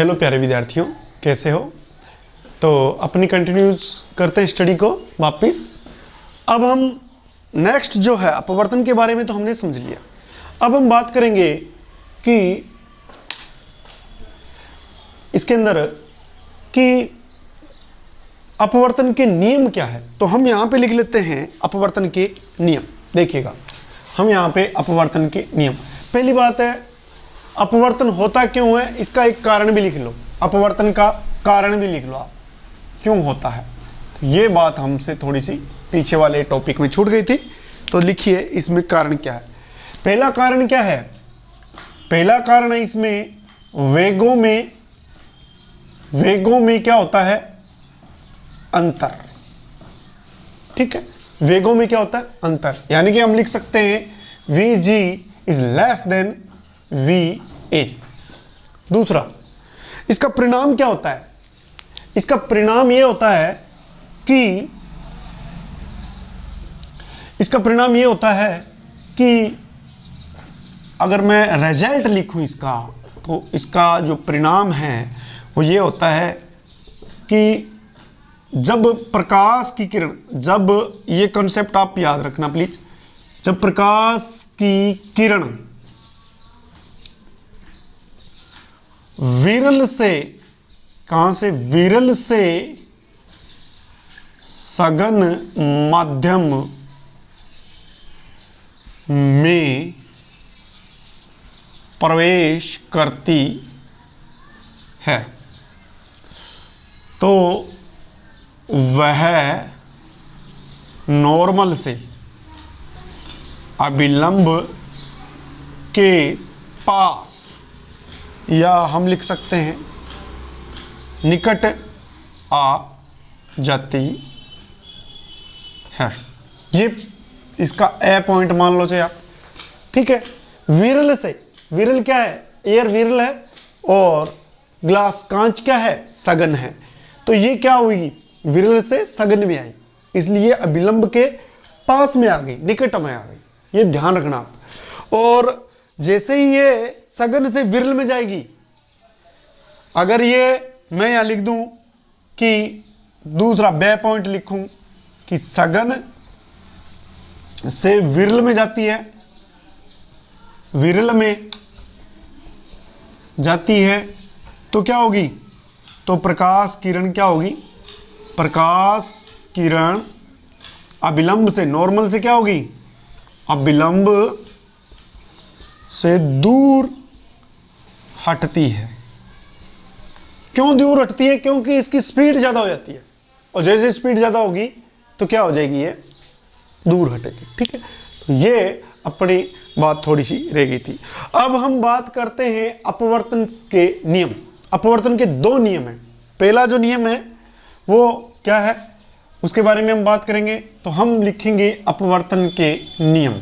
Hello प्यारे विद्यार्थियों, कैसे हो। तो अपनी कंटिन्यूज करते हैं स्टडी को वापस। अब हम नेक्स्ट जो है अपवर्तन के बारे में तो हमने समझ लिया। अब हम बात करेंगे कि इसके अंदर कि अपवर्तन के नियम क्या है। तो हम यहाँ पे लिख लेते हैं अपवर्तन के नियम। देखिएगा, हम यहाँ पे अपवर्तन के नियम, पहली बात है अपवर्तन होता क्यों है, इसका एक कारण भी लिख लो। अपवर्तन का कारण भी लिख लो आप, क्यों होता है। ये बात हमसे थोड़ी सी पीछे वाले टॉपिक में छूट गई थी, तो लिखिए इसमें कारण क्या है। पहला कारण क्या है, पहला कारण है इसमें वेगों में क्या होता है, अंतर। ठीक है, वेगों में क्या होता है, अंतर। यानी कि हम लिख सकते हैं Vg is less than Va। दूसरा, इसका परिणाम क्या होता है, इसका परिणाम ये होता है कि अगर मैं रिजल्ट लिखूं इसका, तो इसका जो परिणाम है वो ये होता है कि जब प्रकाश की किरण, जब ये कॉन्सेप्ट आप याद रखना प्लीज, जब प्रकाश की किरण विरल से, कहां से, विरल से सघन माध्यम में प्रवेश करती है तो वह नॉर्मल से अभिलंब के पास, या हम लिख सकते हैं निकट आ जाती है। ये इसका ए पॉइंट मान लो चाहे आप। ठीक है, विरल से, विरल क्या है, एयर विरल है और ग्लास कांच क्या है, सघन है। तो ये क्या हुई, विरल से सघन में आई, इसलिए अभिलंब के पास में आ गई, निकट में आ गई। ये ध्यान रखना आप। और जैसे ही ये सघन से विरल में जाएगी, अगर ये मैं यहां लिख दूं कि दूसरा बे पॉइंट लिखूं कि सघन से विरल में जाती है, विरल में जाती है, तो क्या होगी, तो प्रकाश किरण क्या होगी, प्रकाश किरण अभिलंब से, नॉर्मल से क्या होगी, अभिलंब से दूर हटती है। क्यों दूर हटती है, क्योंकि इसकी स्पीड ज़्यादा हो जाती है, और जैसे स्पीड ज़्यादा होगी तो क्या हो जाएगी, ये दूर हटेगी। ठीक है, तो ये अपनी बात थोड़ी सी रह गई थी। अब हम बात करते हैं अपवर्तन के नियम। अपवर्तन के दो नियम हैं। पहला जो नियम है वो क्या है, उसके बारे में हम बात करेंगे। तो हम लिखेंगे अपवर्तन के नियम।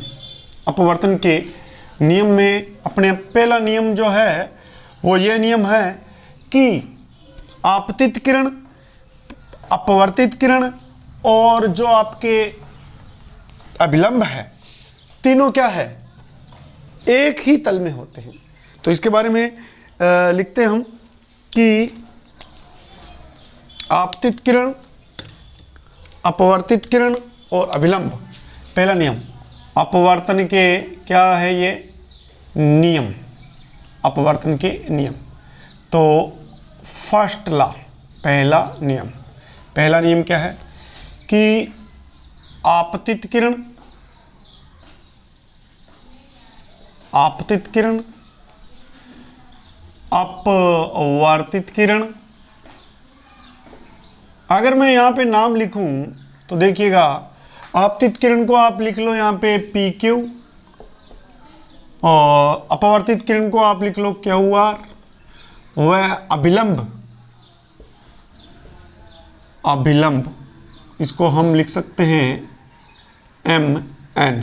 अपवर्तन के नियम में अपने पहला नियम जो है वो ये नियम है कि आपतित किरण, अपवर्तित किरण और जो आपके अभिलंब है, तीनों क्या है, एक ही तल में होते हैं। तो इसके बारे में लिखते हैं हम कि आपतित किरण, अपवर्तित किरण और अभिलंब। पहला नियम अपवर्तन के क्या है, ये नियम, अपवर्तन के नियम। तो फर्स्ट लॉ, पहला नियम, पहला नियम क्या है कि आपतित किरण, आपतित किरण, अपवर्तित किरण। अगर मैं यहाँ पे नाम लिखूं तो देखिएगा, आपतित किरण को आप लिख लो यहाँ पे PQ, और अपवर्तित किरण को आप लिख लो QR। वह अभिलंब, अभिलंब इसको हम लिख सकते हैं MN।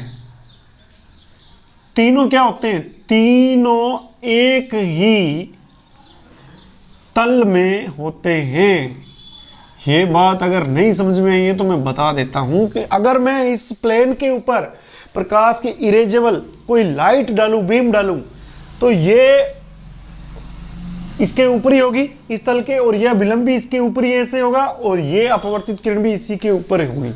तीनों क्या होते हैं, तीनों एक ही तल में होते हैं। ये बात अगर नहीं समझ में आई है तो मैं बता देता हूं कि अगर मैं इस प्लेन के ऊपर प्रकाश की इरेजेबल कोई लाइट डालूं, बीम डालूं, तो ये इसके ऊपर ही होगी इस तल के, और यह विलंब भी इसके ऊपर ही ऐसे होगा, और ये अपवर्तित किरण भी इसी के ऊपर होगी।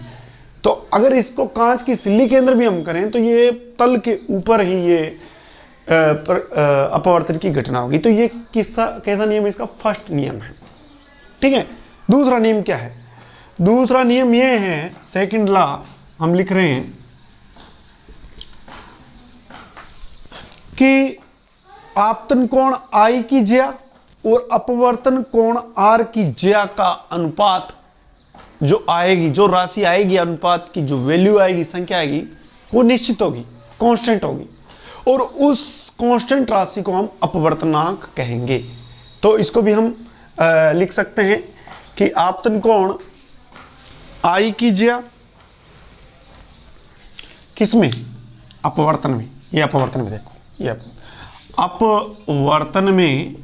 तो अगर इसको कांच की सिल्ली के अंदर भी हम करें तो ये तल के ऊपर ही ये अपवर्तन की घटना होगी। तो ये कैसा नियम है इसका? फर्स्ट नियम है। ठीक है। दूसरा नियम क्या है? दूसरा नियम ये है, सेकंड लॉ हम लिख रहे हैं कि आपतन कोण I की ज्या और अपवर्तन कोण R की ज्या का अनुपात जो आएगी, जो राशि आएगी, अनुपात की जो वैल्यू आएगी, संख्या आएगी, वो निश्चित होगी, कांस्टेंट होगी, और उस कांस्टेंट राशि को हम अपवर्तनांक कहेंगे। तो इसको भी हम लिख सकते हैं कि आपतन कोण I की ज्या किसमें? अपवर्तन में। ये अपवर्तन में देखो, ये अपवर्तन में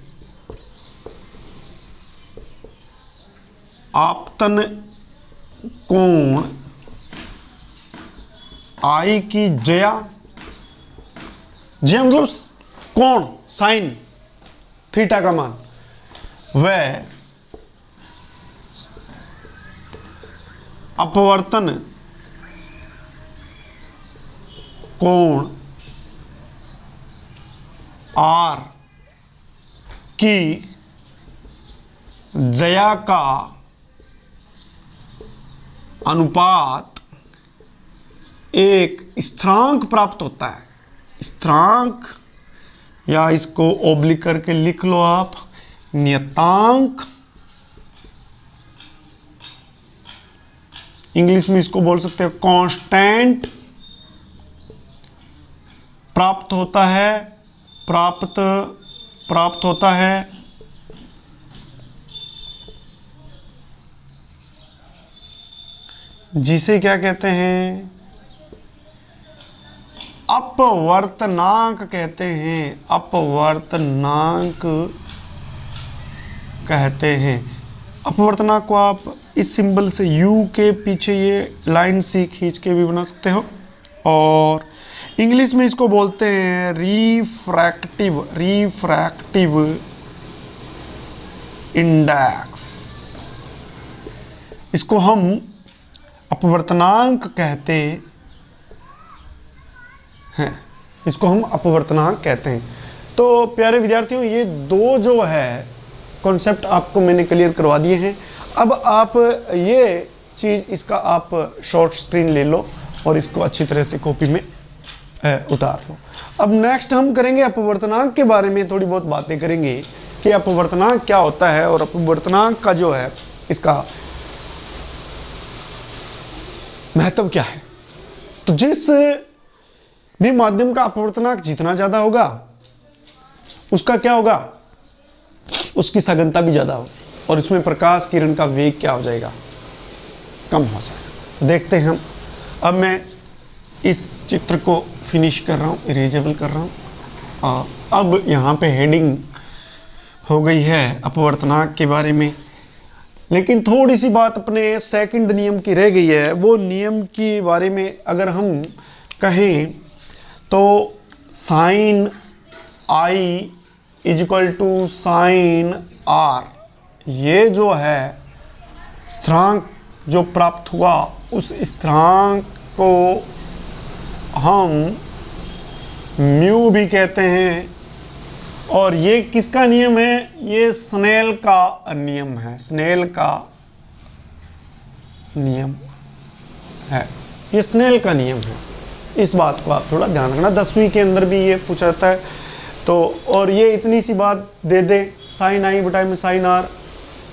आपतन कोण I की ज्या, ज्या मतलब कोण, साइन, थीटा का मान, वह अपवर्तन कोण R की ज्या का अनुपात एक स्थिरांक प्राप्त होता है। स्थिरांक, या इसको ओब्लिक करके लिख लो आप, नियतांक। इंग्लिश में इसको बोल सकते हो कांस्टेंट प्राप्त होता है, प्राप्त होता है जिसे क्या कहते हैं? अपवर्तनांक कहते हैं। अपवर्तनांक कहते हैं। अपवर्तनांक को आप इस सिंबल से U के पीछे ये लाइन सी खींच के भी बना सकते हो, और इंग्लिश में इसको बोलते हैं रिफ्रैक्टिव इंडेक्स। इसको हम अपवर्तनांक कहते हैं। इसको हम अपवर्तनांक कहते हैं। तो प्यारे विद्यार्थियों, ये दो जो है कॉन्सेप्ट आपको मैंने क्लियर करवा दिए हैं। अब आप ये चीज़, इसका आप शॉर्ट स्क्रीन ले लो और इसको अच्छी तरह से कॉपी में उतार लो। अब नेक्स्ट हम करेंगे अपवर्तनांक के बारे में, थोड़ी बहुत बातें करेंगे कि अपवर्तनांक क्या होता है और अपवर्तनांक का जो है इसका महत्व क्या है। तो जिस भी माध्यम का अपवर्तनांक जितना ज्यादा होगा उसका क्या होगा? उसकी सघनता भी ज्यादा होगी, और इसमें प्रकाश किरण का वेग क्या हो जाएगा? कम हो जाएगा। देखते हैं हम। अब मैं इस चित्र को फिनिश कर रहा हूँ, इरेजेबल कर रहा हूँ। अब यहाँ पे हेडिंग हो गई है अपवर्तनांक के बारे में, लेकिन थोड़ी सी बात अपने सेकंड नियम की रह गई है। वो नियम के बारे में अगर हम कहें तो sine I is equal to sine R, ये जो है स्थिरांक जो प्राप्त हुआ, उस स्थिरांक को हम म्यू भी कहते हैं। और ये किसका नियम है? ये स्नेल का नियम है। स्नेल का नियम है, ये स्नेल का नियम है। इस बात को आप थोड़ा ध्यान रखना, 10वीं के अंदर भी ये पूछा जाता है। तो और ये इतनी सी बात दे दे, साइन I बटा में साइन R,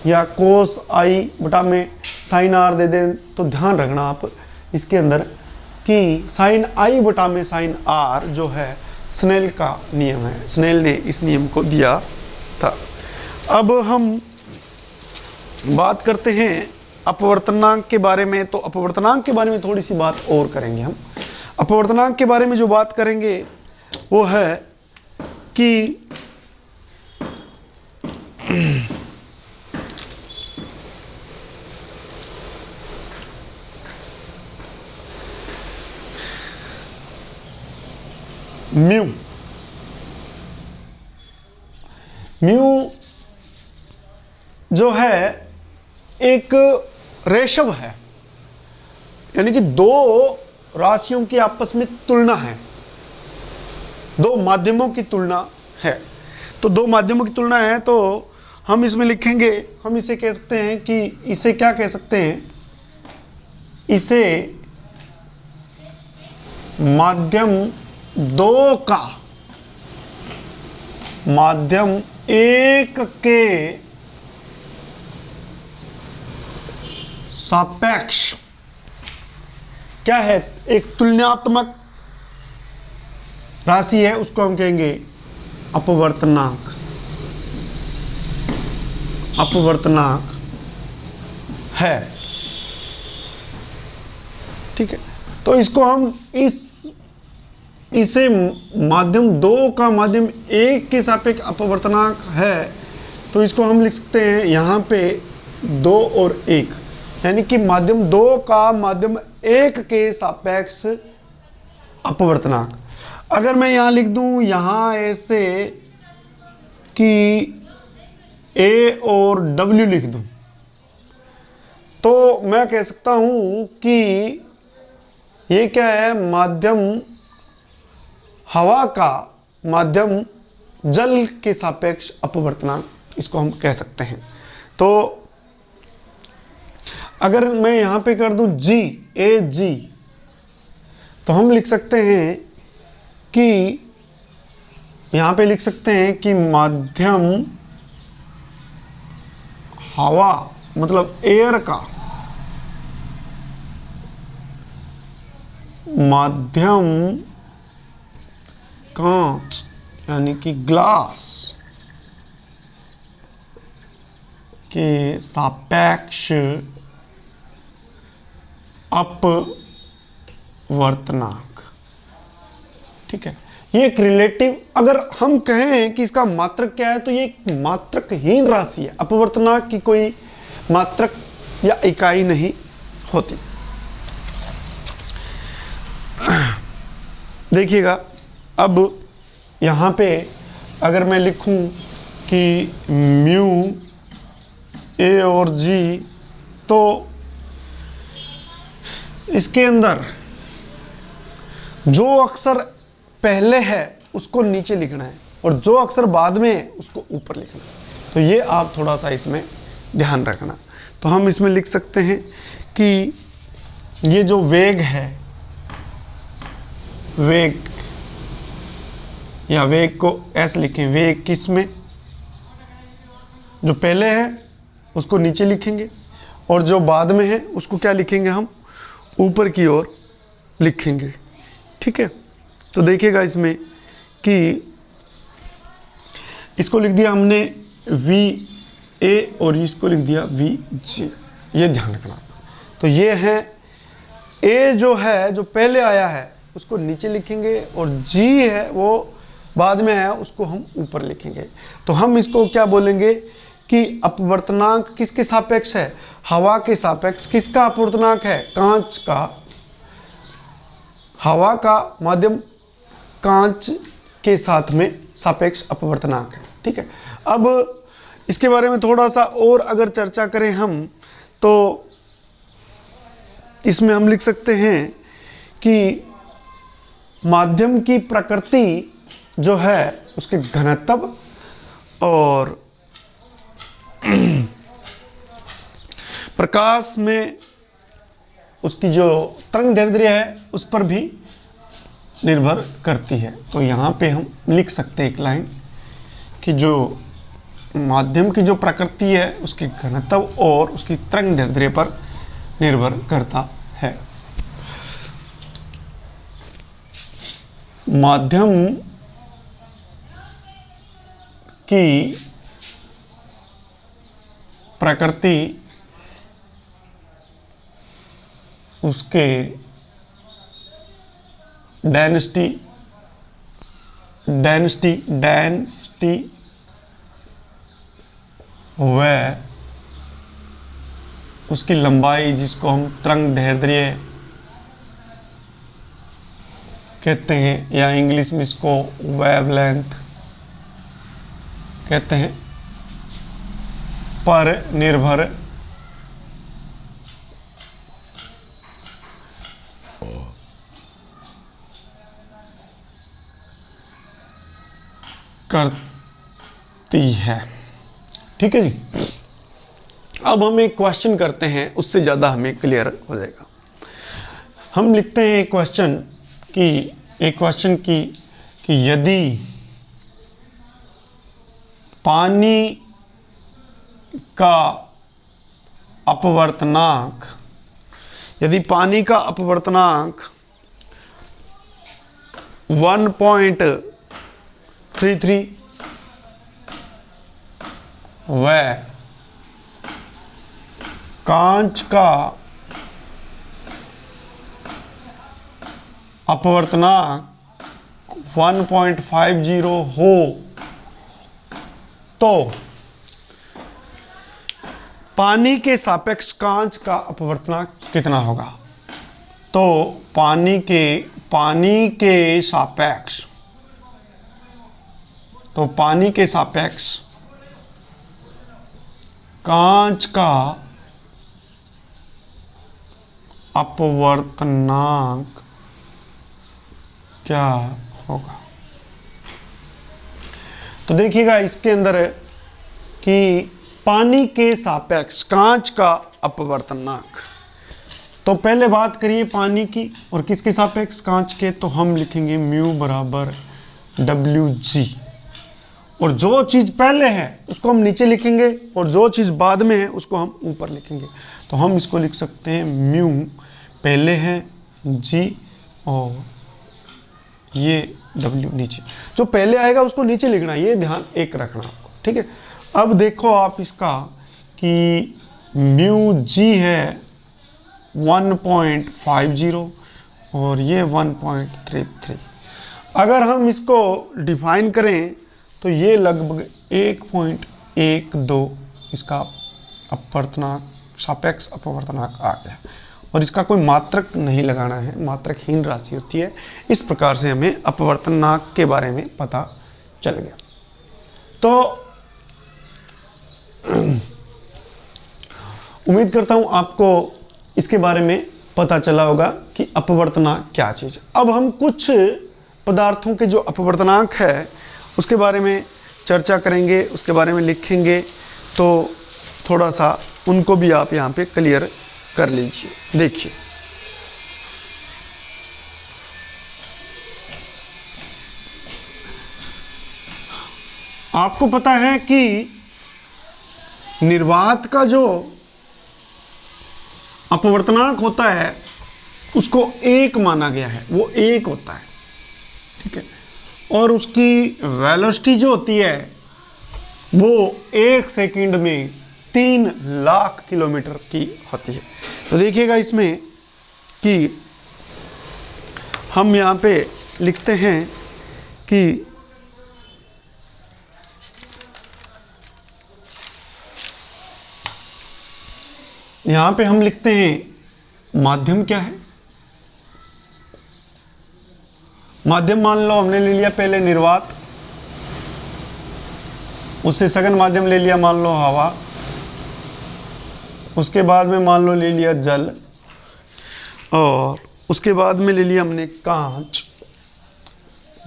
या कोस I बटा में साइन R दे दें, तो ध्यान रखना आप इसके अंदर कि साइन I बटा में साइन R जो है स्नेल का नियम है। स्नेल ने इस नियम को दिया था। अब हम बात करते हैं अपवर्तनांक के बारे में। तो अपवर्तनांक के बारे में थोड़ी सी बात और करेंगे हम। अपवर्तनांक के बारे में जो बात करेंगे वो है कि म्यू जो है एक रेशव है, यानी कि दो राशियों की आपस में तुलना है, दो माध्यमों की तुलना है। तो दो माध्यमों की तुलना है, तो हम इसमें लिखेंगे, हम इसे कह सकते हैं कि इसे क्या कह सकते हैं, इसे माध्यम दो का माध्यम एक के सापेक्ष क्या है, एक तुलनात्मक राशि है, उसको हम कहेंगे अपवर्तनांक। अपवर्तनांक है, ठीक है। तो इसको हम इसे माध्यम दो का माध्यम एक के सापेक्ष अपवर्तनांक है, तो इसको हम लिख सकते हैं यहाँ पे दो और एक, यानी कि माध्यम दो का माध्यम एक के सापेक्ष अपवर्तनांक। अगर मैं यहाँ लिख दूँ यहाँ ऐसे कि ए और डब्ल्यू लिख दूँ, तो मैं कह सकता हूँ कि ये क्या है, माध्यम हवा का माध्यम जल के सापेक्ष अपवर्तनांक, इसको हम कह सकते हैं। तो अगर मैं यहाँ पे कर दूँ जी, ए जी, तो हम लिख सकते हैं कि यहाँ पे लिख सकते हैं कि माध्यम हवा मतलब एयर का माध्यम कांच यानी कि ग्लास के सापेक्ष अपवर्तनांक, ठीक है। ये एक रिलेटिव, अगर हम कहें कि इसका मात्रक क्या है, तो ये एक मात्रकहीन राशि है। अपवर्तनांक की कोई मात्रक या इकाई नहीं होती। देखिएगा, अब यहाँ पे अगर मैं लिखूं कि म्यू ए और जी, तो इसके अंदर जो अक्षर पहले है उसको नीचे लिखना है और जो अक्षर बाद में है उसको ऊपर लिखना है। तो ये आप थोड़ा सा इसमें ध्यान रखना। तो हम इसमें लिख सकते हैं कि ये जो वेग है, वेग या वेग को ऐसे लिखें, वेग किस में, जो पहले है उसको नीचे लिखेंगे और जो बाद में है उसको क्या लिखेंगे, हम ऊपर की ओर लिखेंगे, ठीक है। तो देखिएगा इसमें कि इसको लिख दिया हमने वी ए और इसको लिख दिया वी जी, ये ध्यान रखना। तो ये है ए जो है, जो पहले आया है उसको नीचे लिखेंगे और जी है वो बाद में आया उसको हम ऊपर लिखेंगे। तो हम इसको क्या बोलेंगे कि अपवर्तनांक किसके सापेक्ष है, हवा के सापेक्ष। किसका अपवर्तनांक है, कांच का। हवा का माध्यम कांच के साथ में सापेक्ष अपवर्तनांक है, ठीक है। अब इसके बारे में थोड़ा सा और अगर चर्चा करें हम, तो इसमें हम लिख सकते हैं कि माध्यम की प्रकृति जो है उसके घनत्व और प्रकाश में उसकी जो तरंगदैर्ध्य है उस पर भी निर्भर करती है। तो यहाँ पे हम लिख सकते हैं एक लाइन कि जो माध्यम की जो प्रकृति है उसके घनत्व और उसकी तरंगदैर्ध्य पर निर्भर करता है। माध्यम की प्रकृति उसके डेंसिटी व उसकी लंबाई, जिसको हम तरंगदैर्ध्य कहते हैं या इंग्लिश में इसको वेवलेंथ कहते हैं, पर निर्भर करती है। ठीक है जी। अब हम एक क्वेश्चन करते हैं, उससे ज़्यादा हमें क्लियर हो जाएगा। हम लिखते हैं एक क्वेश्चन कि यदि पानी का अपवर्तनांक 1.33 व कांच का अपवर्तनांक 1.50 हो तो पानी के सापेक्ष कांच का अपवर्तनांक कितना होगा? तो पानी के सापेक्ष कांच का अपवर्तनांक क्या होगा? तो देखिएगा इसके अंदर है कि पानी के सापेक्ष कांच का अपवर्तनांक। तो पहले बात करिए पानी की और किसके सापेक्ष कांच के, तो हम लिखेंगे म्यू बराबर WG। और जो चीज़ पहले है उसको हम नीचे लिखेंगे और जो चीज़ बाद में है उसको हम ऊपर लिखेंगे। तो हम इसको लिख सकते हैं म्यू पहले है G और ये W नीचे। जो पहले आएगा उसको नीचे लिखना, ये ध्यान एक रखना आपको। ठीक है। अब देखो आप इसका कि म्यू G है 1.50 और ये 1.33। अगर हम इसको डिफाइन करें तो ये लगभग 1.12 इसका अपवर्तनांक सापेक्ष अपवर्तनांक आ गया। और इसका कोई मात्रक नहीं लगाना है, मात्रकहीन राशि होती है। इस प्रकार से हमें अपवर्तनांक के बारे में पता चल गया। तो उम्मीद करता हूं आपको इसके बारे में पता चला होगा कि अपवर्तनांक क्या चीज़ है। अब हम कुछ पदार्थों के जो अपवर्तनांक है उसके बारे में चर्चा करेंगे, उसके बारे में लिखेंगे। तो थोड़ा सा उनको भी आप यहाँ पे क्लियर कर लीजिए। देखिए आपको पता है कि निर्वात का जो अपवर्तनांक होता है उसको 1 माना गया है, वो 1 होता है। ठीक है। और उसकी वेलोसिटी जो होती है वो 1 सेकंड में 3 लाख किलोमीटर की होती है। तो देखिएगा इसमें कि हम यहाँ पे लिखते हैं कि यहाँ पे हम लिखते हैं माध्यम क्या है। माध्यम मान लो हमने ले लिया पहले निर्वात, उससे सघन माध्यम ले लिया मान लो हवा, उसके बाद में मान लो ले लिया जल, और उसके बाद में ले लिया हमने कांच।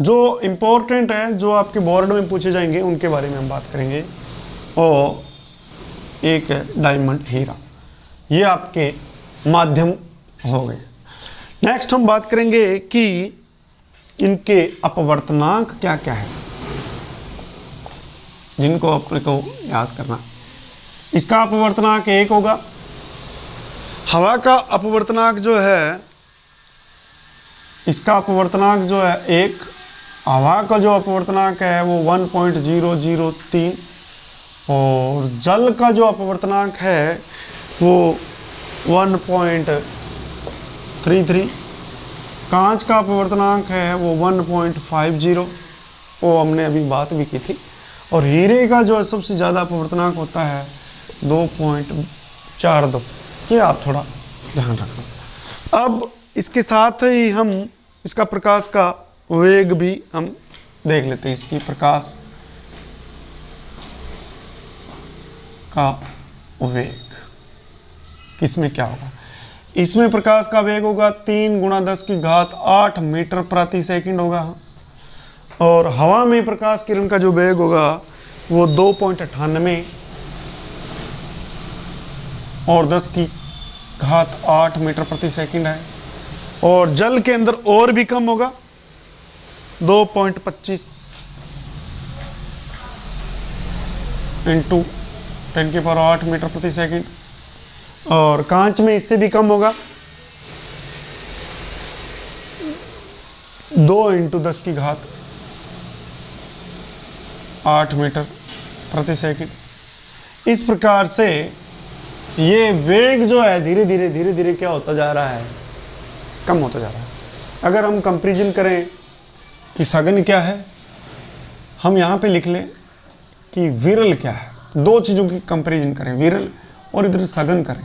जो इम्पोर्टेंट है, जो आपके बोर्ड में पूछे जाएंगे उनके बारे में हम बात करेंगे। और एक है डायमंड हीरा। ये आपके माध्यम हो गए। नेक्स्ट हम बात करेंगे कि इनके अपवर्तनांक क्या क्या है, जिनको अपने को याद करना। इसका अपवर्तनांक 1 होगा। हवा का अपवर्तनांक जो है, इसका अपवर्तनांक जो है 1। हवा का जो अपवर्तनांक है वो 1.003। और जल का जो अपवर्तनांक है वो 1.33। कांच का अपवर्तनांक है वो 1.50, वो हमने अभी बात भी की थी। और हीरे का जो सबसे ज़्यादा अपवर्तनांक होता है 2.42। ये आप थोड़ा ध्यान रखना। अब इसके साथ ही हम इसका प्रकाश का वेग भी हम देख लेते हैं। इसकी प्रकाश का वेग। किसमें क्या होगा? इसमें प्रकाश का वेग होगा 3 × 10⁸ मीटर प्रति सेकंड होगा, और हवा में प्रकाश किरण का जो वेग होगा वो 2.98 और 10⁸ मीटर प्रति सेकंड है। और जल के अंदर और भी कम होगा, 2.25 × 10⁸ मीटर प्रति सेकंड। और कांच में इससे भी कम होगा, 2 × 10⁸ मीटर प्रति सेकंड। इस प्रकार से ये वेग जो है धीरे धीरे क्या होता जा रहा है? कम होता जा रहा है। अगर हम कंपैरिजन करें कि सघन क्या है, हम यहाँ पे लिख लें कि विरल क्या है। दो चीज़ों की कंपैरिजन करें, विरल और इधर सघन करें,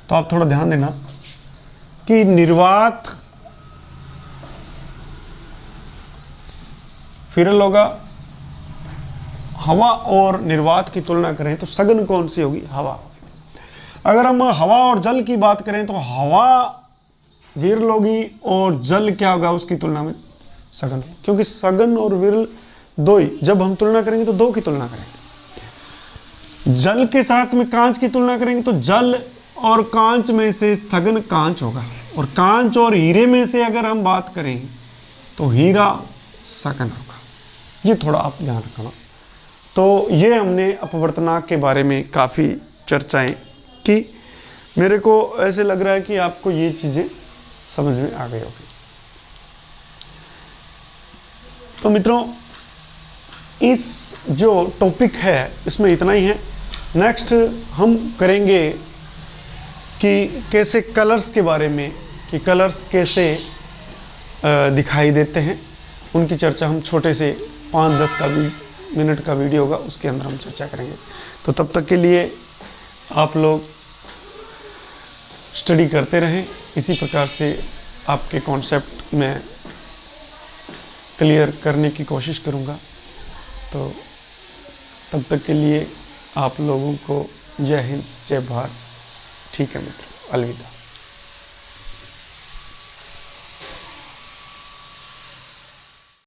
तो आप थोड़ा ध्यान देना कि निर्वात विरल होगा, हवा और निर्वात की तुलना करें तो सघन कौन सी होगी? हवा होगी। अगर हम हवा और जल की बात करें तो हवा विरल होगी और जल क्या होगा उसकी तुलना में? सघन होगी, क्योंकि सघन और विरल दो ही, जब हम तुलना करेंगे तो दो की तुलना करेंगे। जल के साथ में कांच की तुलना करेंगे तो जल और कांच में से सघन कांच होगा, और कांच और हीरे में से अगर हम बात करें तो हीरा सघन होगा। ये थोड़ा आप ध्यान रखना। तो ये हमने अपवर्तनांक के बारे में काफ़ी चर्चाएं की। मेरे को ऐसे लग रहा है कि आपको ये चीज़ें समझ में आ गई होगी। तो मित्रों, इस जो टॉपिक है इसमें इतना ही है। नेक्स्ट हम करेंगे कि कैसे कलर्स के बारे में, कि कलर्स कैसे दिखाई देते हैं, उनकी चर्चा हम छोटे से 5-10 मिनट का वीडियो होगा, उसके अंदर हम चर्चा करेंगे। तो तब तक के लिए आप लोग स्टडी करते रहें। इसी प्रकार से आपके कॉन्सेप्ट में क्लियर करने की कोशिश करूँगा। तो तब तक के लिए आप लोगों को जय हिंद, जय भारत। ठीक है मित्रों, अलविदा।